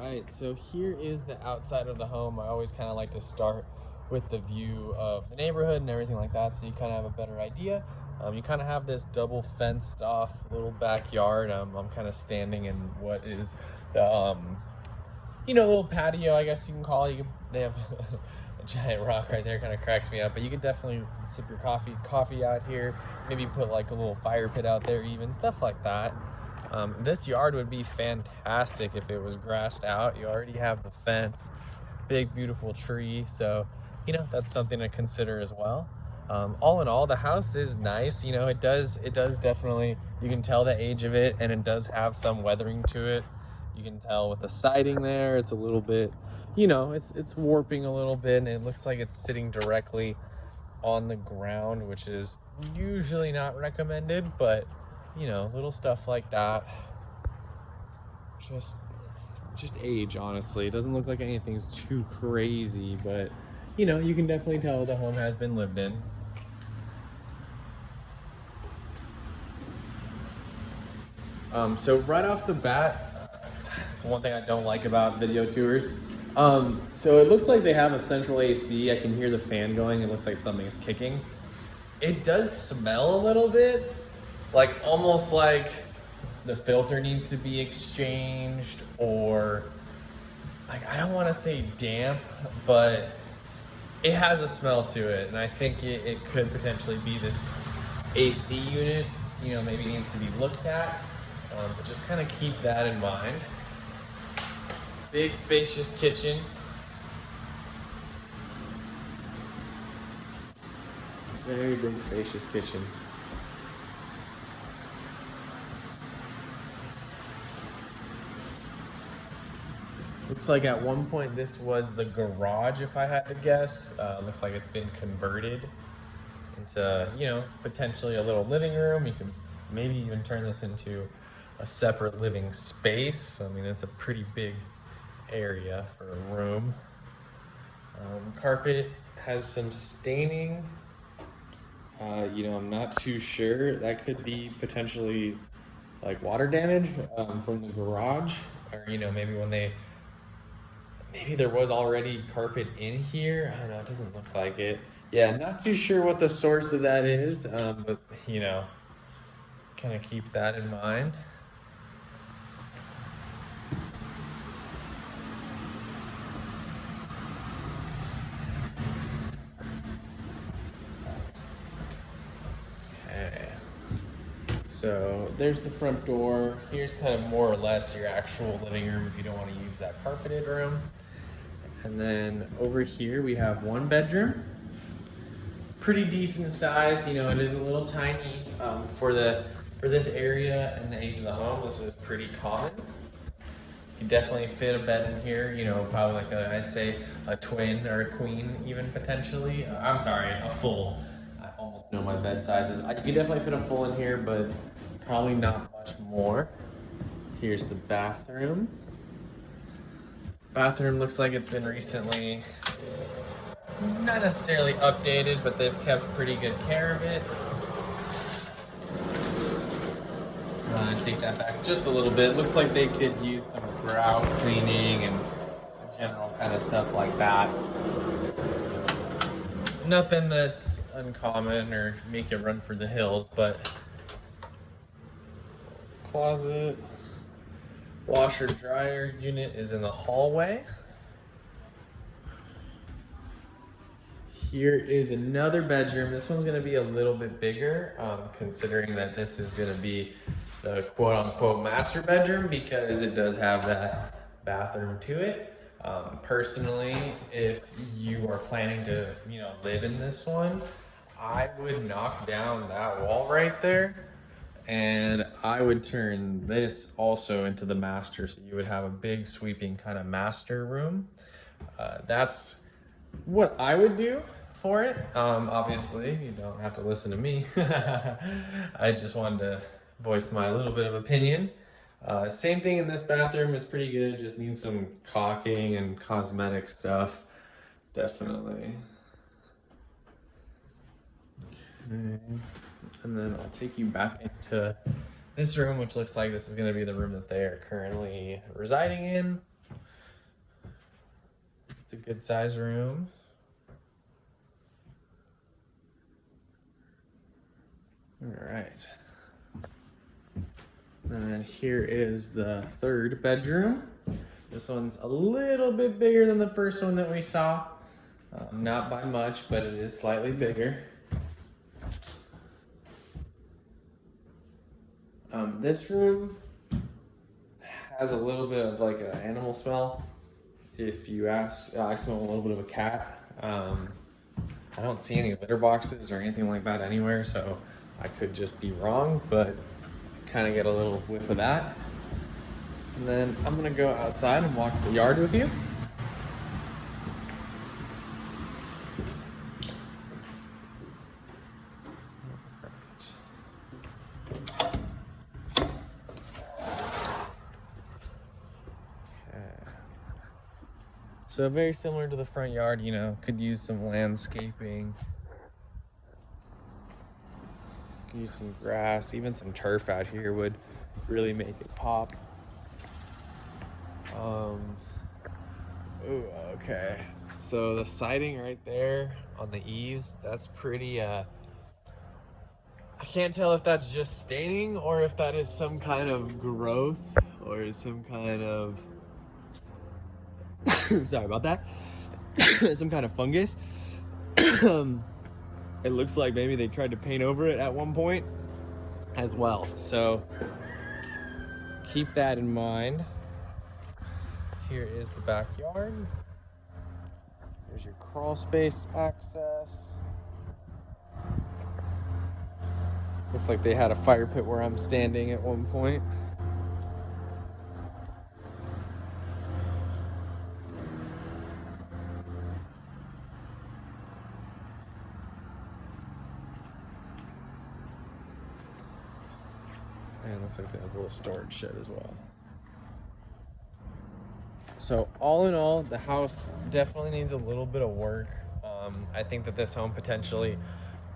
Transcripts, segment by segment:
Right, so here is the outside of the home. I always kind of like to start with the view of the neighborhood and everything like that, so you kind of have a better idea. You kind of have this double fenced off little backyard. I'm kind of standing in what is the little patio, I guess you can call it. They have a giant rock right there, kind of cracks me up. But you can definitely sip your coffee out here. Maybe put like a little fire pit out there, even stuff like that. This yard would be fantastic if it was grassed out. You already have the fence, big beautiful tree, so that's something to consider as well. All in all, the house is nice. It does definitely, you can tell the age of it, and it does have some weathering to it. You can tell with the siding there, it's a little bit, it's warping a little bit, and it looks like it's sitting directly on the ground, which is usually not recommended, but little stuff like that. Just age, honestly. It doesn't look like anything's too crazy, but you can definitely tell the home has been lived in. So right off the bat, it's one thing I don't like about video tours. So it looks like they have a central AC. I can hear the fan going. It looks like something's kicking. It does smell a little bit, like almost like the filter needs to be exchanged, or like, I don't want to say damp, but it has a smell to it, and I think it could potentially be this AC unit. Maybe needs to be looked at, but just kind of keep that in mind. Big spacious kitchen. Very big spacious kitchen. Looks like at one point this was the garage, if I had to guess. Looks like it's been converted into, potentially a little living room. You can maybe even turn this into a separate living space. I mean, it's a pretty big area for a room. Carpet has some staining. I'm not too sure. That could be potentially like water damage from the garage, or maybe there was already carpet in here. I don't know. It doesn't look like it. Yeah, not too sure what the source of that is, but kind of keep that in mind. Okay. So there's the front door. Here's kind of more or less your actual living room if you don't want to use that carpeted room. And then over here we have one bedroom. Pretty decent size. It is a little tiny for this area and the age of the home. This is pretty common. You can definitely fit a bed in here. Probably like I'd say a twin or a queen, even potentially. I'm sorry, a full. I almost know my bed sizes. You can definitely fit a full in here, but probably not much more. Here's the bathroom. Bathroom looks like it's been recently, not necessarily updated, but they've kept pretty good care of it. Take that back just a little bit. Looks like they could use some grout cleaning and general kind of stuff like that. Nothing that's uncommon or make you run for the hills, but closet. Washer dryer unit is in the hallway. Here is another bedroom. This one's gonna be a little bit bigger, considering that this is gonna be the quote unquote master bedroom, because it does have that bathroom to it. Personally, if you are planning to, live in this one, I would knock down that wall right there, and I would turn this also into the master, so you would have a big sweeping kind of master room. That's what I would do for it. Obviously, you don't have to listen to me. I just wanted to voice my little bit of opinion. Same thing in this bathroom. It's pretty good. Just needs some caulking and cosmetic stuff. Definitely. Okay. And then I'll take you back into this room, which looks like this is going to be the room that they are currently residing in. It's a good size room. All right. And then here is the third bedroom. This one's a little bit bigger than the first one that we saw. Not by much, but it is slightly bigger. This room has a little bit of like an animal smell. If you ask, I smell a little bit of a cat. I don't see any litter boxes or anything like that anywhere, so I could just be wrong, but kind of get a little whiff of that. And then I'm gonna go outside and walk the yard with you. So very similar to the front yard, you know, could use some landscaping. Could use some grass, even some turf out here would really make it pop. Ooh, okay. So the siding right there on the eaves, that's pretty, I can't tell if that's just staining or if that is some kind of growth or some kind of sorry about that. Some kind of fungus. It looks like maybe they tried to paint over it at one point as well. So keep that in mind. Here is the backyard. Here's your crawl space access. Looks like they had a fire pit where I'm standing at one point. And looks like they have a little storage shed as well. So all in all, the house definitely needs a little bit of work. I think that this home potentially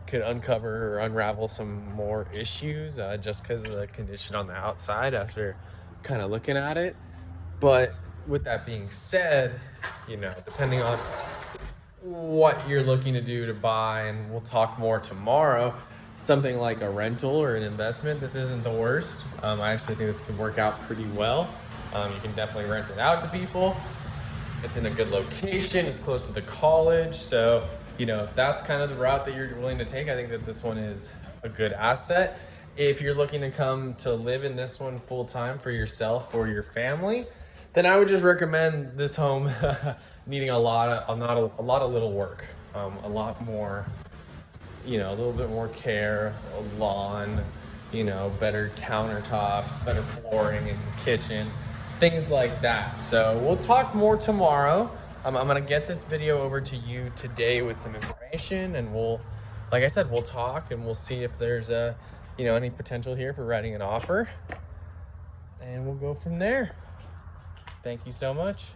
could uncover or unravel some more issues just because of the condition on the outside after kind of looking at it. But with that being said, you know, depending on what you're looking to do to buy, and we'll talk more tomorrow, something like a rental or an investment, this isn't the worst. I actually think this could work out pretty well. You can definitely rent it out to people. It's in a good location, it's close to the college. So, you know, if that's kind of the route that you're willing to take, I think that this one is a good asset. If you're looking to come to live in this one full time for yourself or your family, then I would just recommend this home needing a lot of little work, a lot more, you know, a little bit more care, a lawn, you know, better countertops, better flooring in the kitchen, things like that. So we'll talk more tomorrow. I'm gonna get this video over to you today with some information, and we'll, like I said, we'll talk and we'll see if there's you know, any potential here for writing an offer, and we'll go from there. Thank you so much.